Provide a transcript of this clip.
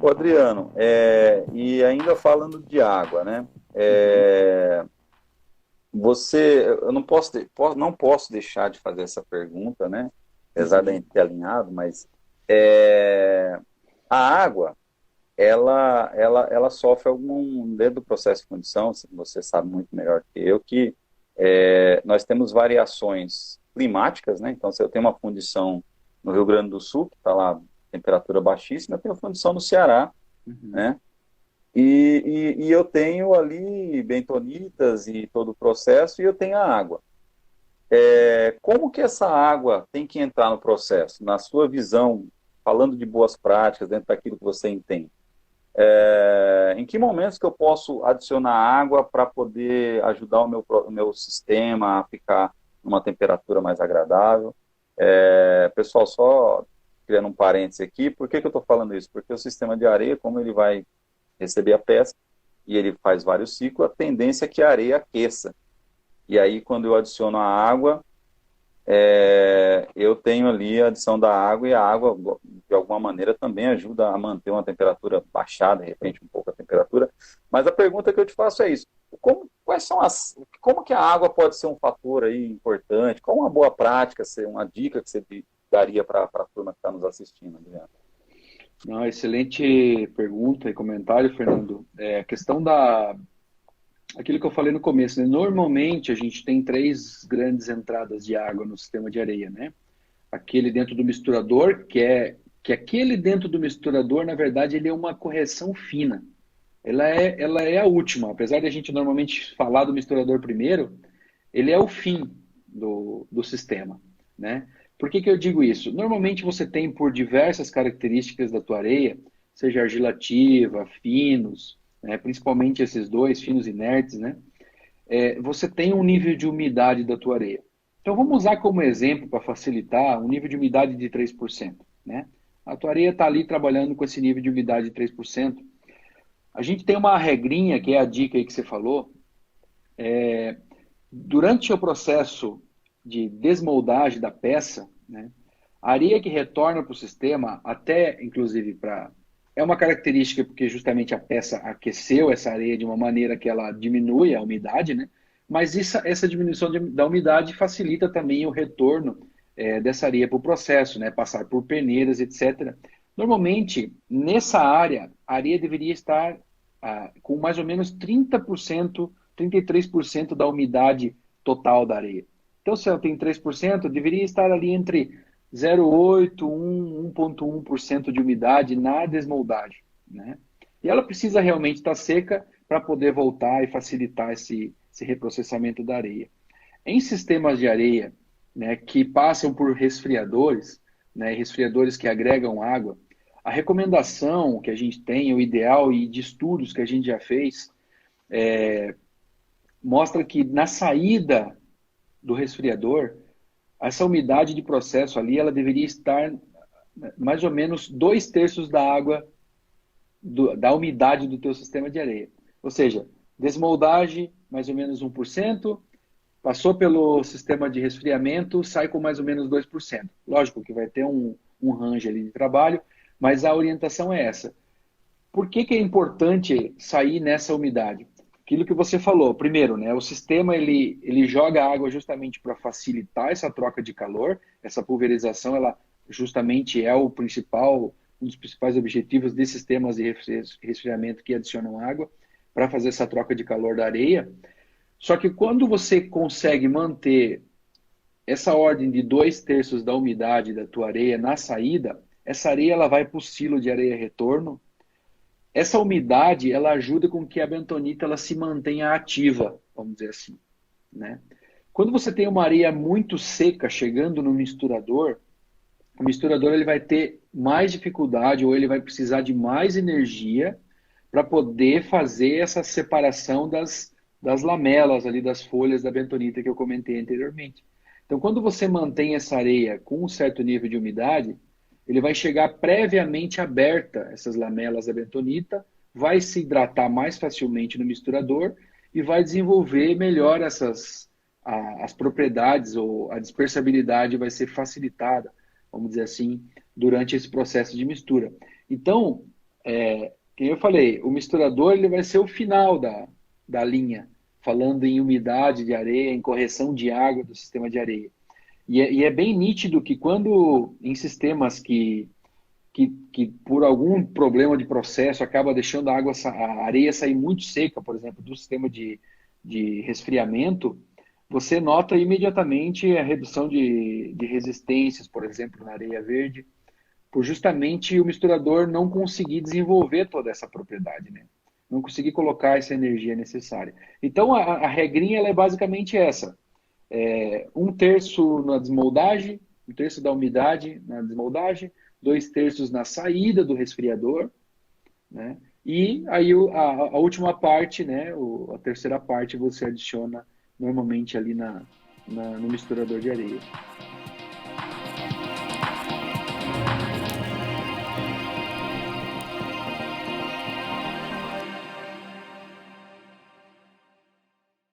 Adriano, e ainda falando de água, né? Uhum. Eu não posso deixar de fazer essa pergunta, né? Apesar da Uhum. gente ter alinhado, mas é, a água, ela sofre dentro do processo de fundição, você sabe muito melhor que eu, que nós temos variações climáticas, né? Então, se eu tenho uma fundição no Rio Grande do Sul, que está lá temperatura baixíssima, eu tenho fundição no Ceará, Uhum. né? E eu tenho ali bentonitas e todo o processo, e eu tenho a água. Como que essa água tem que entrar no processo? Na sua visão, falando de boas práticas, dentro daquilo que você entende. Em que momentos que eu posso adicionar água para poder ajudar o meu sistema a ficar numa temperatura mais agradável? Pessoal, só criando um parênteses aqui, por que que eu estou falando isso? Porque o sistema de areia, como ele vai receber a pesca e ele faz vários ciclos, a tendência é que a areia aqueça. E aí, quando eu adiciono a água, eu tenho ali a adição da água, e a água, de alguma maneira, também ajuda a manter uma temperatura baixada, de repente um pouco a temperatura. Mas a pergunta que eu te faço é isso: como que a água pode ser um fator aí importante? Qual uma boa prática, uma dica que você daria para a turma que está nos assistindo, Adriano? Não, excelente pergunta e comentário, Fernando. A questão da... Aquilo que eu falei no começo, né? Normalmente a gente tem três grandes entradas de água no sistema de areia, né? Aquele dentro do misturador, que aquele dentro do misturador, na verdade, ele é uma correção fina. Ela é a última. Apesar de a gente normalmente falar do misturador primeiro, ele é o fim do sistema, né? Por que que eu digo isso? Normalmente você tem por diversas características da tua areia, seja argilativa, finos, né? Principalmente esses dois, finos inertes, né? Você tem um nível de umidade da tua areia. Então vamos usar como exemplo, para facilitar, um nível de umidade de 3%, né? A tua areia está ali trabalhando com esse nível de umidade de 3%. A gente tem uma regrinha, que é a dica aí que você falou. Durante o processo de desmoldagem da peça, né, a areia que retorna para o sistema, até inclusive para... É uma característica porque justamente a peça aqueceu essa areia de uma maneira que ela diminui a umidade, né? Mas essa diminuição da umidade facilita também o retorno dessa areia para o processo, né? Passar por peneiras, etc. Normalmente, nessa área, a areia deveria estar com mais ou menos 30%, 33% da umidade total da areia. Então, se ela tem 3%, deveria estar ali entre 0,8, 1, 1,1% de umidade na desmoldagem, né? E ela precisa realmente estar seca para poder voltar e facilitar esse reprocessamento da areia. Em sistemas de areia, né, que passam por resfriadores, né, resfriadores que agregam água, a recomendação que a gente tem, o ideal e de estudos que a gente já fez, mostra que na saída do resfriador, essa umidade de processo ali, ela deveria estar mais ou menos 2/3 da água, da umidade do teu sistema de areia. Ou seja, desmoldagem, mais ou menos 1%, passou pelo sistema de resfriamento, sai com mais ou menos 2%. Lógico que vai ter um range ali de trabalho, mas a orientação é essa. Por que que é importante sair nessa umidade? Aquilo que você falou, primeiro, né, o sistema ele joga água justamente para facilitar essa troca de calor, essa pulverização, ela justamente é um dos principais objetivos de sistemas de resfriamento que adicionam água para fazer essa troca de calor da areia. Só que quando você consegue manter essa ordem de 2/3 da umidade da tua areia na saída, essa areia ela vai para o silo de areia retorno. Essa umidade ela ajuda com que a bentonita ela se mantenha ativa, vamos dizer assim, né? Quando você tem uma areia muito seca chegando no misturador, o misturador ele vai ter mais dificuldade ou ele vai precisar de mais energia para poder fazer essa separação das lamelas ali das folhas da bentonita que eu comentei anteriormente. Então, quando você mantém essa areia com um certo nível de umidade, ele vai chegar previamente aberta, essas lamelas da bentonita, vai se hidratar mais facilmente no misturador e vai desenvolver melhor as propriedades ou a dispersabilidade vai ser facilitada, vamos dizer assim, durante esse processo de mistura. Então, Como eu falei, o misturador ele vai ser o final da linha, falando em umidade de areia, em correção de água do sistema de areia. E é bem nítido que quando em sistemas que por algum problema de processo acaba deixando a areia sair muito seca, por exemplo, do sistema de resfriamento, você nota imediatamente a redução de resistências, por exemplo, na areia verde, por justamente o misturador não conseguir desenvolver toda essa propriedade, né? Não conseguir colocar essa energia necessária. Então, a regrinha ela é basicamente essa. Um terço na desmoldagem, um terço da umidade na desmoldagem, dois terços na saída do resfriador, né? E aí a última parte, né? A terceira parte você adiciona normalmente ali no misturador de areia.